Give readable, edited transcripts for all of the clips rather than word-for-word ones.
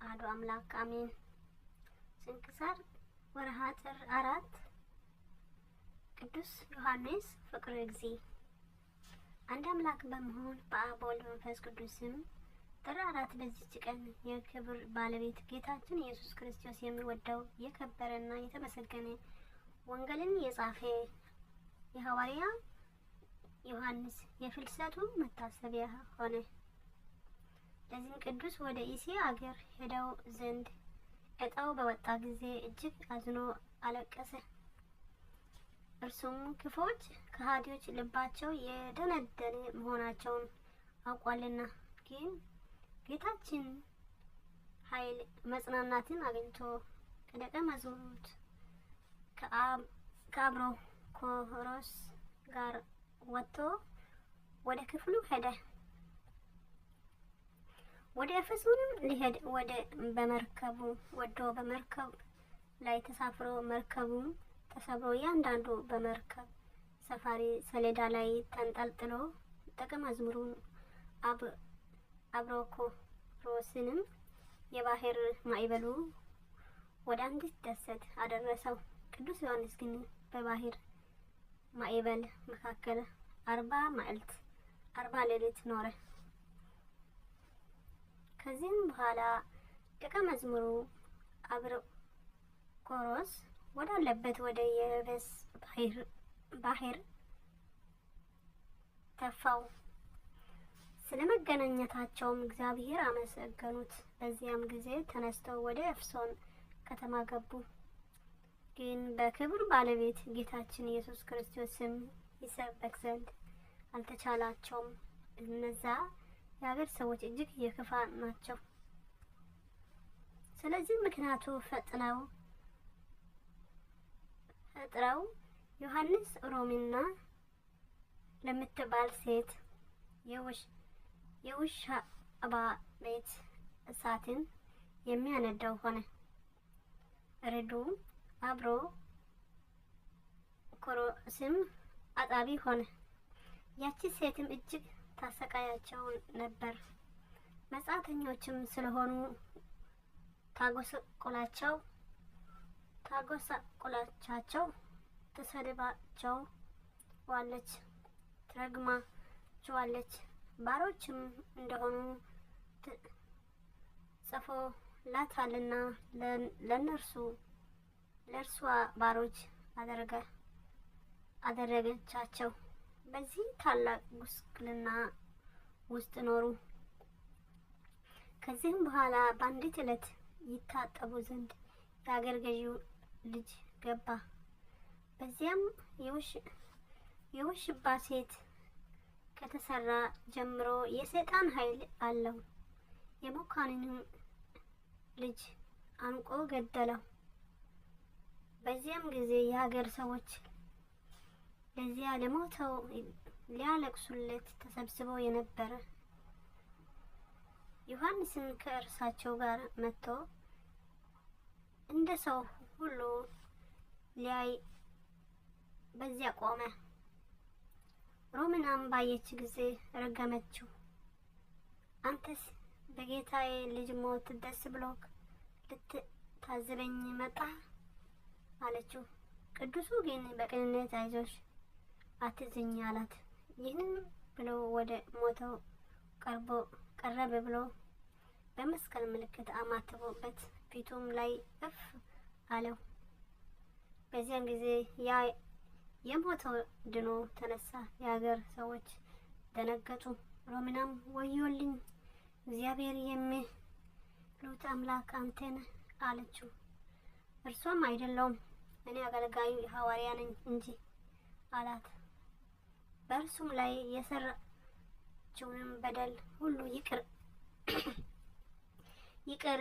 አሐዱ አምላክ አሜን። ስንክሳር ወርሃ ጥር 4 ቅዱስ ዮሐንስ ፍቅረ እግዚእ። አንድ አምላክ በመሆን በአብ ወልድ መንፈስ ቅዱስ ስም ጥር 4 በዚች ቀን የክብር ባለቤት ጌታችን ኢየሱስ ክርስቶስ የሚወደው የከበረና የተመሰገነ ወንጌልን የጻፈ የሐዋርያ ዮሐንስ የፍልሰቱ መታሰቢያ ሆነ። ለዚህም ቅዱስ ወደ እስያ አገር ሄደው ዘንድ እጣው በወጣ ጊዜ እጅግ አዝኖ አለቀሰ። እርሱም ክፉዎች ከሃዲዎች ልባቸው የደነደነ መሆናቸውን አውቋልና። ግን ጌታችን ኃይል መጽናናትን አግኝቶ ከደቀ መዛሙርት ከአብሮኮሮስ ጋር ወጥቶ ወደ ክፍሉ ሄደ። ወደ ኤፌሶንም ሊሄድ በመርከቡ በመርከብ ላይ ተሳፍሮ መርከቡም ተሰብሮ እያንዳንዱ በመርከብ ሰፋሪ ሰሌዳ ላይ ተንጠልጥሎ ደቀ መዝሙሩን አብሮኮሮስንም የባህር ማዕበሉ ወደ አንዲት ደሴት አደረሰው። ቅዱስ ዮሐንስ ግን በባህር ማዕበል መካከል 40 መዓልት 40 ሌሊት ኖረ። ከዚህም በኋላ ደቀ መዝሙሩ አብሮኮሮስ ወዳለበት ወደ የብስ ባህር ተፋው። ስለ መገናኘታቸውም እግዚአብሔር አመሰገኑት። በዚያም ጊዜ ተነስተው ወደ ኤፌሶን ከተማ ገቡ። ግን በክብር ባለቤት ጌታችን ኢየሱስ ክርስቶስ ስም ይሰበክ ዘንድ አልተቻላቸውም። እነዛ የሀገር ሰዎች እጅግ የክፋ ናቸው። ስለዚህ ምክንያቱ ፈጥረው ዮሐንስ ሮሚና ለምትባል ሴት የውሻ ቤት እሳትን የሚያነደው ሆነ። ረዱ አብሮኮሮስም አጣቢ ሆነ። ያቺ ሴትም እጅግ ታሰቃያቸው ነበር። መጻተኞችም ስለሆኑ ታጎሳቆላቻቸው፣ ትሰድባቸዋለች፣ ትረግማቸዋለች። ባሮችም እንደሆኑ ጽፎላታልና ለእርሷ ባሮች አደረገቻቸው። በዚህ ታላቅ ጉስቁልና ውስጥ ኖሩ። ከዚህም በኋላ በአንዲት ዕለት ይታጠቡ ዘንድ የአገር ገዢው ልጅ ገባ። በዚያም የውሽባ ሴት ከተሰራ ጀምሮ የሰይጣን ኃይል አለው። የመኳንንም ልጅ አንቆ ገደለው። በዚያም ጊዜ የሀገር ሰዎች ለዚያ ለሞተው ሊያለቅሱለት ተሰብስበው የነበረ። ዮሐንስም ከእርሳቸው ጋር መጥቶ እንደ ሰው ሁሉ ሊያይ በዚያ ቆመ። ሮሚናም ባየች ጊዜ ረገመችው። አንተስ በጌታዬ ልጅ ሞት ደስ ብሎክ ልትታዘበኝ መጣ አለችው። ቅዱሱ ግን በቅንነት አይዞሽ አትዘኝ አላት። ይህንን ብሎ ወደ ሞተው ቀረበ ብሎ በመስቀል ምልክት አማትቦበት ፊቱም ላይ እፍ አለው። በዚያን ጊዜ ያ የሞተው ድኖ ተነሳ። የሀገር ሰዎች ደነገጡ። ሮሚናም ወዮልኝ፣ እግዚአብሔር የሚሉት አምላክ አንተ ነህ አለችው። እርሷም አይደለውም፣ እኔ አገልጋዩ ሐዋርያ ነኝ እንጂ አላት። በእርሱም ላይ የሰራችውንም በደል ሁሉ ይቅር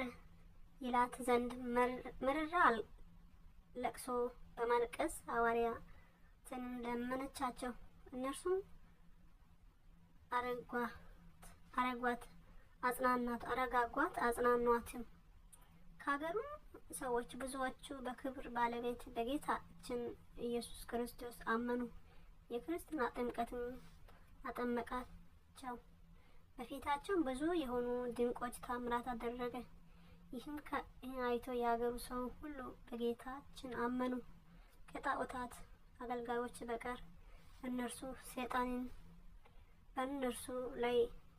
ይላት ዘንድ መርራ ለቅሶ በማልቀስ ሐዋርያትን ለመነቻቸው። እነርሱም አረጓት፣ አጽናኗትም። ከሀገሩም ሰዎች ብዙዎቹ በክብር ባለቤት በጌታችን ኢየሱስ ክርስቶስ አመኑ። የክርስትና ጥምቀትም አጠመቃቸው። በፊታቸው ብዙ የሆኑ ድንቆች ታምራት አደረገ። ይህን አይቶ የሀገሩ ሰው ሁሉ በጌታችን አመኑ። ከጣዖታት አገልጋዮች በቀር እነርሱ ሰይጣንን በእነርሱ ላይ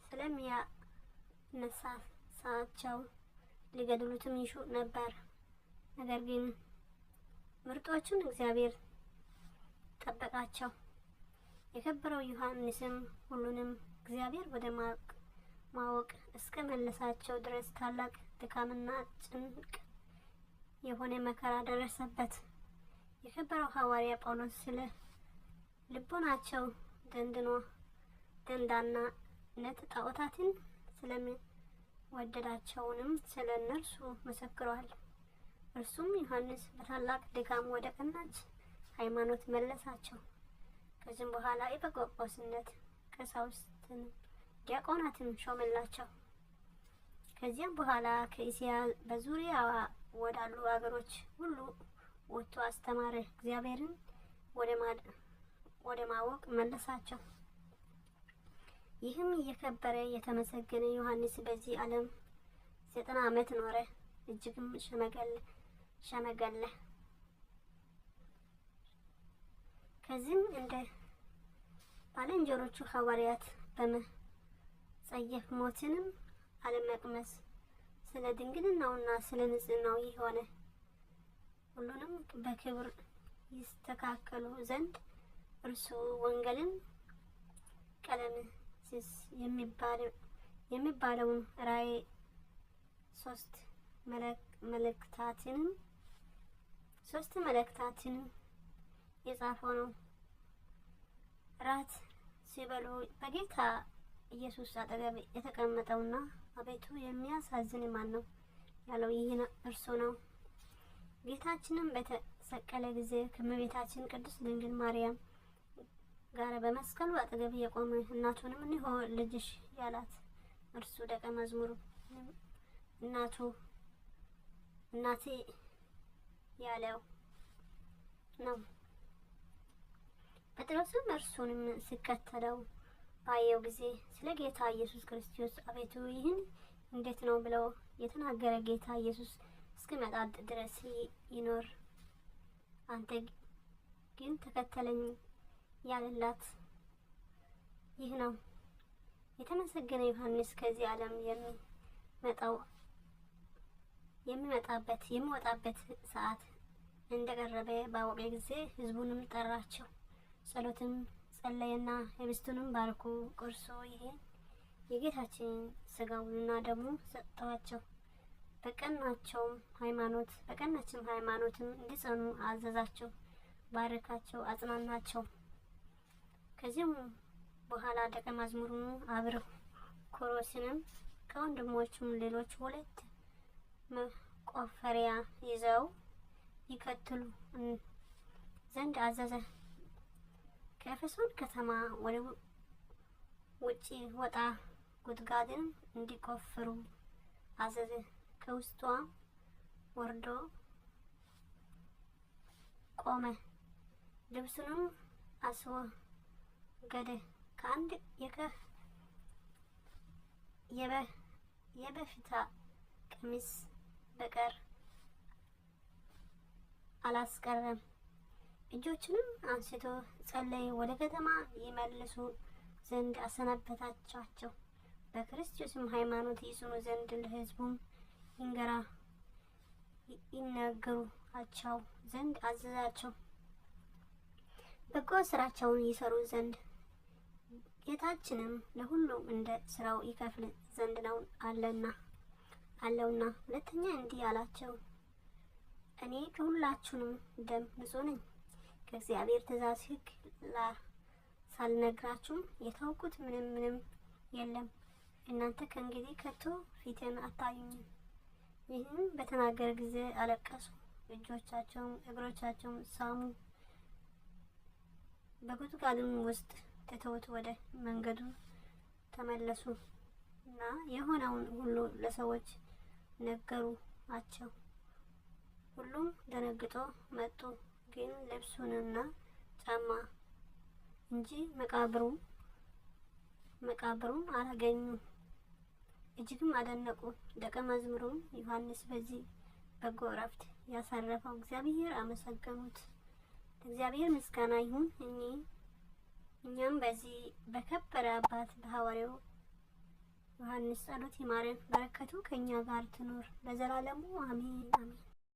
ስለሚያነሳሳቸው ሊገድሉትም ይሹ ነበር። ነገር ግን ምርጦቹን እግዚአብሔር ጠበቃቸው። የከበረው ዮሐንስም ሁሉንም እግዚአብሔር ወደ ማወቅ እስከ መለሳቸው ድረስ ታላቅ ድካምና ጭንቅ የሆነ መከራ ደረሰበት። የከበረው ሐዋርያ ጳውሎስ ስለ ልቦናቸው ደንዳናነት ጣዖታትን ስለሚወደዳቸውንም ስለ እነርሱ መሰክሯል። እርሱም ዮሐንስ በታላቅ ድካም ወደ ቀናች ሃይማኖት መለሳቸው። ከዚህም በኋላ ኤጲስቆጶስነት ቀሳውስትን ዲያቆናትን ሾመላቸው። ከዚያም በኋላ ከእስያ በዙሪያዋ ወዳሉ አገሮች ሁሉ ወጥቶ አስተማረ። እግዚአብሔርን ወደ ማወቅ መለሳቸው። ይህም የከበረ የተመሰገነ ዮሐንስ በዚህ ዓለም 90 ዓመት ኖረ። እጅግም ሸመገለ። ከዚህም እንደ ባልንጀሮቹ ሐዋርያት በመጸየፍ ሞትንም አለመቅመስ ስለ ድንግልናውና ስለ ንጽሕናው የሆነ ሁሉንም በክብር ይስተካከሉ ዘንድ እርሱ ወንጌልን ቀለምሲስ የሚባለውን ራእይ 3 መልእክታትንም የጻፈው ነው። ራት ሲበሉ በጌታ ኢየሱስ አጠገብ የተቀመጠውና አቤቱ የሚያሳዝን ማን ነው ያለው ይህ እርሱ ነው። ጌታችንም በተሰቀለ ጊዜ ከእመቤታችን ቅድስት ድንግል ማርያም ጋር በመስቀሉ አጠገብ የቆመ እናቱንም እንሆ ልጅሽ ያላት እርሱ ደቀ መዝሙሩ እናቴ ያለው ነው። ጴጥሮስም እርሱንም ሲከተለው ባየው ጊዜ ስለ ጌታ ኢየሱስ ክርስቶስ አቤቱ ይህን እንዴት ነው ብለው የተናገረ ጌታ ኢየሱስ እስኪመጣ ድረስ ይኖር፣ አንተ ግን ተከተለኝ ያለላት ይህ ነው። የተመሰገነ ዮሐንስ ከዚህ ዓለም የሚወጣበት ሰዓት እንደቀረበ ባወቀ ጊዜ ሕዝቡንም ጠራቸው። ጸሎትም ጸለየና ህብስቱንም ባርኮ ቆርሶ ይሄን የጌታችን ሥጋውንና ደሙን ሰጠዋቸው። በቀናችም ሃይማኖትም እንዲጸኑ አዘዛቸው። ባረካቸው፣ አጽናናቸው። ከዚህም በኋላ ደቀ መዝሙሩ አብርኮሮስንም ከወንድሞቹም ሌሎች 2 መቆፈሪያ ይዘው ይከተሉ ዘንድ አዘዘ። ከኤፌሶን ከተማ ወደ ውጪ ወጣ ጉድጓድን እንዲቆፍሩ አዘዘ። ከውስጧ ወርዶ ቆመ። ልብሱንም አስወገደ። ከአንድ የበፊታ ቀሚስ በቀር አላስቀረም። እጆቹንም አንስቶ ጸለየ። ወደ ከተማ ይመልሱ ዘንድ አሰናበታቸው። በክርስቶስም ሃይማኖት ይጽኑ ዘንድ ለሕዝቡም ይነግሩአቸው ዘንድ አዘዛቸው። በጎ ስራቸውን ይሰሩ ዘንድ ጌታችንም ለሁሉም እንደ ስራው ይከፍል ዘንድ ነው አለውና። ሁለተኛ እንዲህ አላቸው፣ እኔ ከሁላችሁም ደም ንጹሕ ነኝ። ከእግዚአብሔር ትእዛዝ ሕግ ሳልነግራችሁም የተውኩት ምንም የለም። እናንተ ከእንግዲህ ከቶ ፊቴን አታዩኝም። ይህን በተናገረ ጊዜ አለቀሱ፣ እጆቻቸውም እግሮቻቸውም ሳሙ። በጉድጓድም ውስጥ ትተውት ወደ መንገዱ ተመለሱ እና የሆነውን ሁሉ ለሰዎች ነገሩአቸው። ሁሉም ደነግጦ መጡ፣ ግን ልብሱንና ጫማ እንጂ መቃብሩን አላገኙም። እጅግም አደነቁ። ደቀ መዝሙሩም ዮሐንስ በዚህ በጎ ዕረፍት ያሳረፈው እግዚአብሔር አመሰገኑት። ለእግዚአብሔር ምስጋና ይሁን። እኛም በዚህ በከበረ አባት በሐዋርያው ዮሐንስ ጸሎት ይማረን። በረከቱ ከኛ ጋር ትኖር ለዘላለሙ አሜን አሜን።